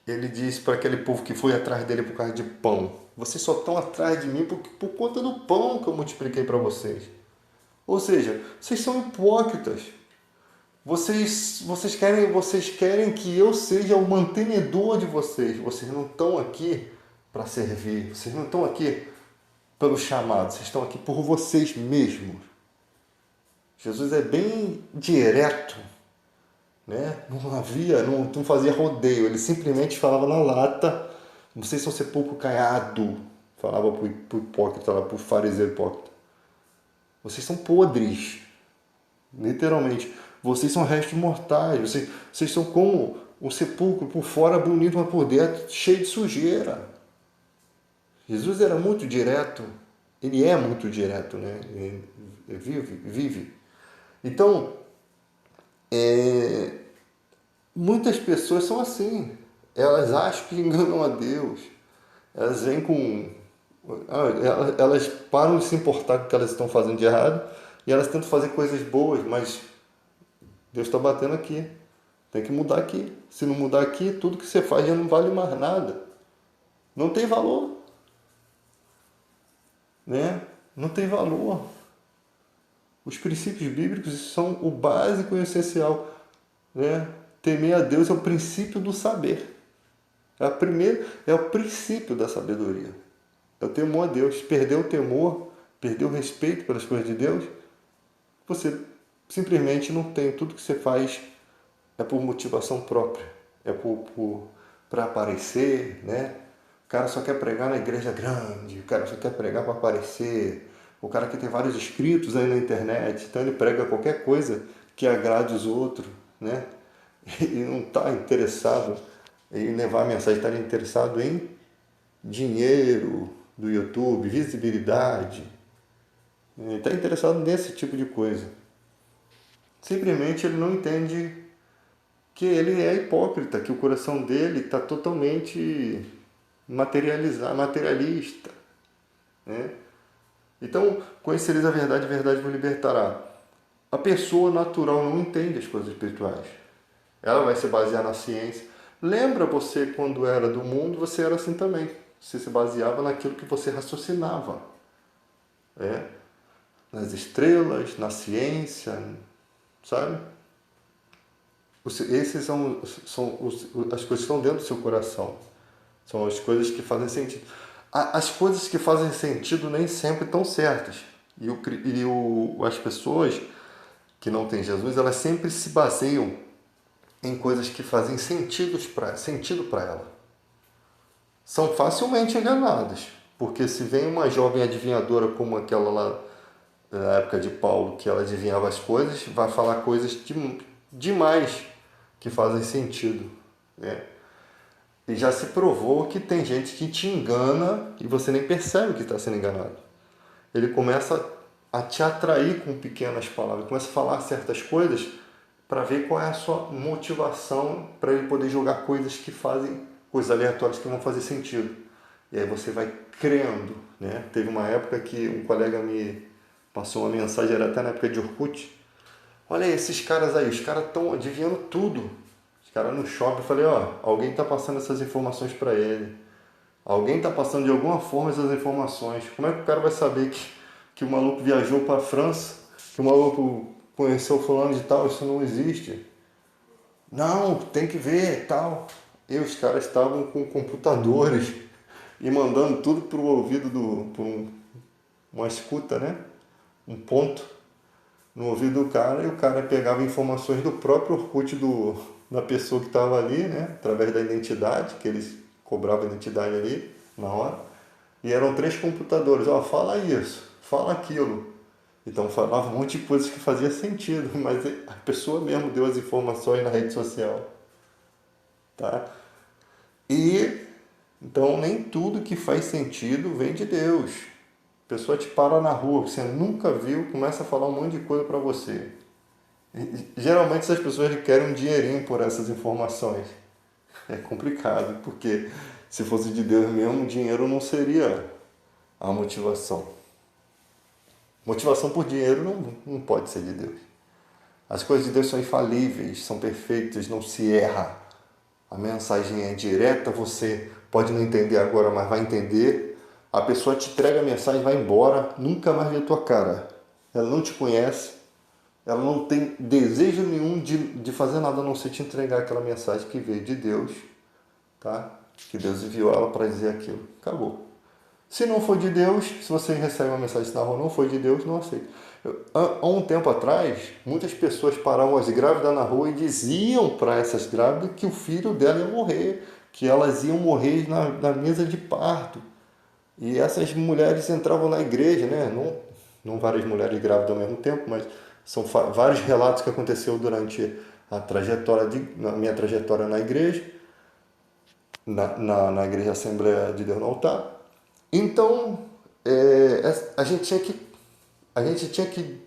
ele diz para aquele povo que foi atrás dele por causa de pão, vocês só estão atrás de mim por conta do pão que eu multipliquei para vocês. Ou seja, vocês são hipócritas. Vocês querem que eu seja o mantenedor de vocês. Vocês não estão aqui para servir. Vocês não estão aqui pelo chamado. Vocês estão aqui por vocês mesmos. Jesus é bem direto, né? Não fazia rodeio. Ele simplesmente falava na lata. Vocês são sepulcro caiado. Falava para o hipócrita, para o fariseu hipócrita. Vocês são podres. Literalmente. Vocês são restos mortais. Vocês são como um sepulcro, por fora bonito, mas por dentro cheio de sujeira. Jesus era muito direto. Ele é muito direto, né? Ele vive. Então, muitas pessoas são assim. Elas acham que enganam a Deus. Elas vêm com... Elas param de se importar com o que elas estão fazendo de errado e elas tentam fazer coisas boas, mas Deus está batendo aqui. Tem que mudar aqui. Se não mudar aqui, tudo que você faz já não vale mais nada. Não tem valor. Né? Não tem valor. Os princípios bíblicos são o básico e o essencial. Né? Temer a Deus é o princípio do saber. É o princípio da sabedoria. É o temor a Deus. Perder o temor, perder o respeito pelas coisas de Deus, você simplesmente não tem. Tudo que você faz é por motivação própria. É para aparecer, né? O cara só quer pregar na igreja grande, o cara só quer pregar para aparecer. O cara que tem vários inscritos aí na internet, então ele prega qualquer coisa que agrade os outros, né? E não está interessado em levar a mensagem, está interessado em dinheiro do YouTube, visibilidade. Ele está interessado nesse tipo de coisa. Simplesmente ele não entende que ele é hipócrita, que o coração dele está totalmente materialista. Né? Então, conhecereis a verdade vos libertará. A pessoa natural não entende as coisas espirituais. Ela vai se basear na ciência. Lembra você, quando era do mundo, você era assim também. Você se baseava naquilo que você raciocinava. Nas estrelas, na ciência, sabe? Esses são as coisas que estão dentro do seu coração. São as coisas que fazem sentido. As coisas que fazem sentido nem sempre estão certas. As pessoas que não têm Jesus, elas sempre se baseiam em coisas que fazem sentido para ela. São facilmente enganadas. Porque se vem uma jovem adivinhadora como aquela lá na época de Paulo, que ela adivinhava as coisas, vai falar coisas demais que fazem sentido, né? E já se provou que tem gente que te engana e você nem percebe que está sendo enganado. Ele começa a te atrair com pequenas palavras, começa a falar certas coisas para ver qual é a sua motivação para ele poder jogar coisas aleatórias que vão fazer sentido. E aí você vai crendo, né? Teve uma época que um colega me passou uma mensagem, era até na época de Orkut. Olha aí, esses caras aí, os caras estão adivinhando tudo. Os caras no shopping, eu falei, alguém está passando essas informações para ele. Alguém está passando de alguma forma essas informações. Como é que o cara vai saber que o maluco viajou para a França, que o maluco conheceu fulano de tal? Isso não existe. Não, tem que ver tal. E os caras estavam com computadores e mandando tudo para o ouvido por uma escuta, né? um ponto no ouvido do cara e o cara pegava informações do próprio Orkut da pessoa que estava ali, né? Através da identidade, que eles cobravam a identidade ali na hora. E eram 3 computadores. Ó, fala isso, fala aquilo. Então falava um monte de coisas que fazia sentido, mas a pessoa mesmo deu as informações na rede social, tá? E então nem tudo que faz sentido vem de Deus. A pessoa te para na rua, que você nunca viu, começa a falar um monte de coisa para você. E, geralmente essas pessoas querem um dinheirinho por essas informações. É complicado, porque se fosse de Deus mesmo, o dinheiro não seria a motivação. Motivação por dinheiro não pode ser de Deus. As coisas de Deus são infalíveis, são perfeitas, não se erra. A mensagem é direta, você pode não entender agora, mas vai entender. A pessoa te entrega a mensagem, vai embora, nunca mais vê a tua cara. Ela não te conhece, ela não tem desejo nenhum de fazer nada a não ser te entregar aquela mensagem que veio de Deus, tá? Que Deus enviou ela para dizer aquilo. Acabou. Se não for de Deus, se você recebe uma mensagem na rua, não foi de Deus, não aceita. Há um tempo atrás, muitas pessoas paravam as grávidas na rua e diziam para essas grávidas que o filho dela ia morrer, que elas iam morrer na mesa de parto. E essas mulheres entravam na igreja, né? Não várias mulheres grávidas ao mesmo tempo, mas são vários relatos que aconteceu durante na minha trajetória na igreja, na igreja Assembleia de Deus no Altar. Então, a gente tinha que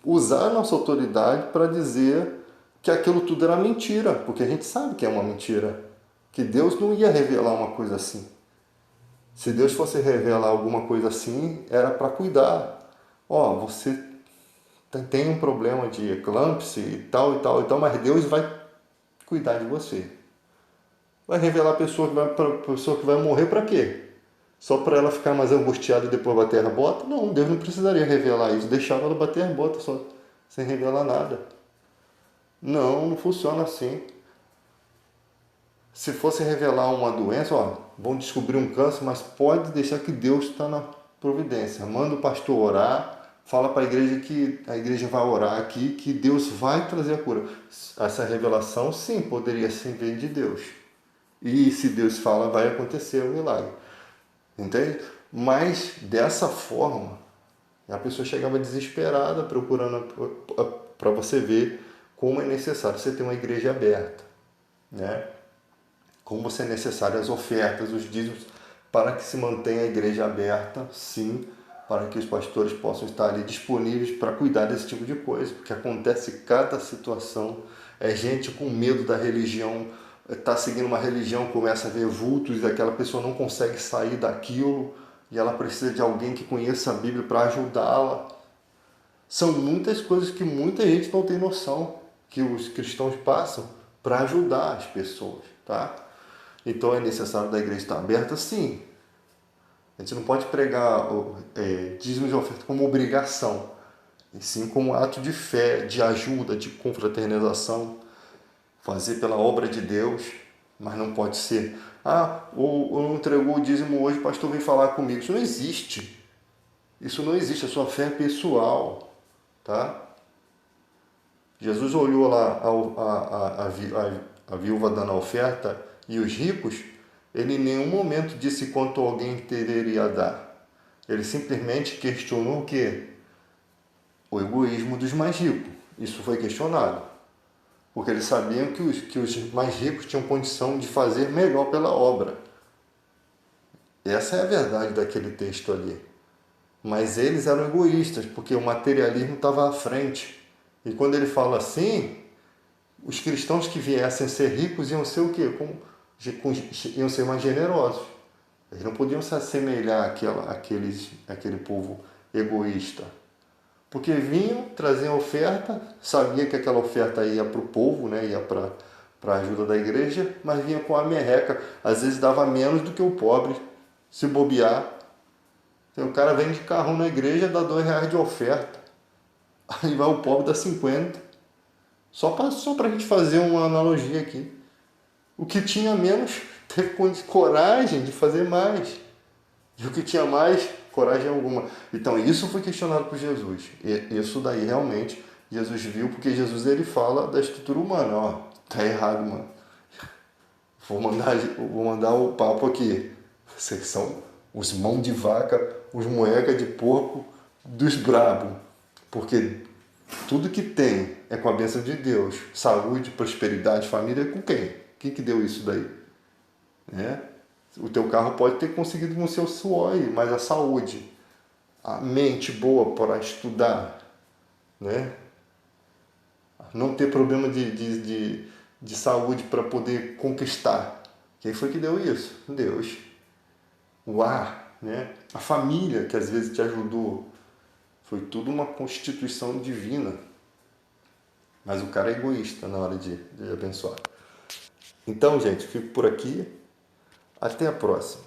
usar a nossa autoridade para dizer que aquilo tudo era mentira, porque a gente sabe que é uma mentira, que Deus não ia revelar uma coisa assim. Se Deus fosse revelar alguma coisa assim, era para cuidar. Ó, você tem um problema de eclâmpsia e tal, e tal, e tal, mas Deus vai cuidar de você. Vai revelar a pessoa que vai morrer para quê? Só para ela ficar mais angustiada e depois bater a bota? Não, Deus não precisaria revelar isso. Deixava ela bater a bota só, sem revelar nada. Não funciona assim. Se fosse revelar uma doença, ó, vão descobrir um câncer, mas pode deixar que Deus está na providência. Manda o pastor orar, fala para a igreja que a igreja vai orar aqui, que Deus vai trazer a cura. Essa revelação, sim, poderia sim vir de Deus. E se Deus fala, vai acontecer o milagre. Entende? Mas dessa forma, a pessoa chegava desesperada procurando para você ver como é necessário você ter uma igreja aberta, né? Como é necessário as ofertas, os dízimos, para que se mantenha a igreja aberta, sim, para que os pastores possam estar ali disponíveis para cuidar desse tipo de coisa, porque acontece cada situação, é gente com medo da religião, está seguindo uma religião, começa a ver vultos e aquela pessoa não consegue sair daquilo e ela precisa de alguém que conheça a Bíblia para ajudá-la. São muitas coisas que muita gente não tem noção que os cristãos passam para ajudar as pessoas, tá? Então é necessário da igreja estar aberta, sim. A gente não pode pregar dízimos de oferta como obrigação, e sim como ato de fé, de ajuda, de confraternização, fazer pela obra de Deus, mas não pode ser, ou entregou o dízimo hoje, o pastor vem falar comigo. Isso não existe. Isso não existe, a sua fé é pessoal, tá? Jesus olhou lá a viúva dando a oferta e os ricos, ele em nenhum momento disse quanto alguém deveria dar. Ele simplesmente questionou o quê? O egoísmo dos mais ricos. Isso foi questionado. Porque eles sabiam que os mais ricos tinham condição de fazer melhor pela obra. Essa é a verdade daquele texto ali. Mas eles eram egoístas, porque o materialismo estava à frente. E quando ele fala assim, os cristãos que viessem ser ricos iam ser o quê? Iam ser mais generosos. Eles não podiam se assemelhar àquele povo egoísta. Porque vinham, traziam oferta, sabia que aquela oferta ia para o povo, né? Ia para a ajuda da igreja, mas vinha com a merreca. Às vezes dava menos do que o pobre, se bobear. Então, o cara vem de carro na igreja, dá R$2 de oferta. Aí vai o pobre, dá 50. Só para a gente fazer uma analogia aqui. O que tinha menos teve coragem de fazer mais. E o que tinha mais, coragem alguma. Então isso foi questionado por Jesus. E isso daí realmente Jesus viu, porque Jesus ele fala da estrutura humana, ó, tá errado, mano. Vou mandar o papo aqui. Vocês são os mão de vaca, os moeca de porco dos brabos. Porque tudo que tem é com a bênção de Deus. Saúde, prosperidade, família, é com quem? Quem que deu isso daí? Né? O teu carro pode ter conseguido com o seu suor aí, mas a saúde, a mente boa para estudar, né? Não ter problema de saúde para poder conquistar. Quem foi que deu isso? Deus. O ar, né? A família que às vezes te ajudou. Foi tudo uma constituição divina. Mas o cara é egoísta na hora de abençoar. Então, gente, fico por aqui. Até a próxima.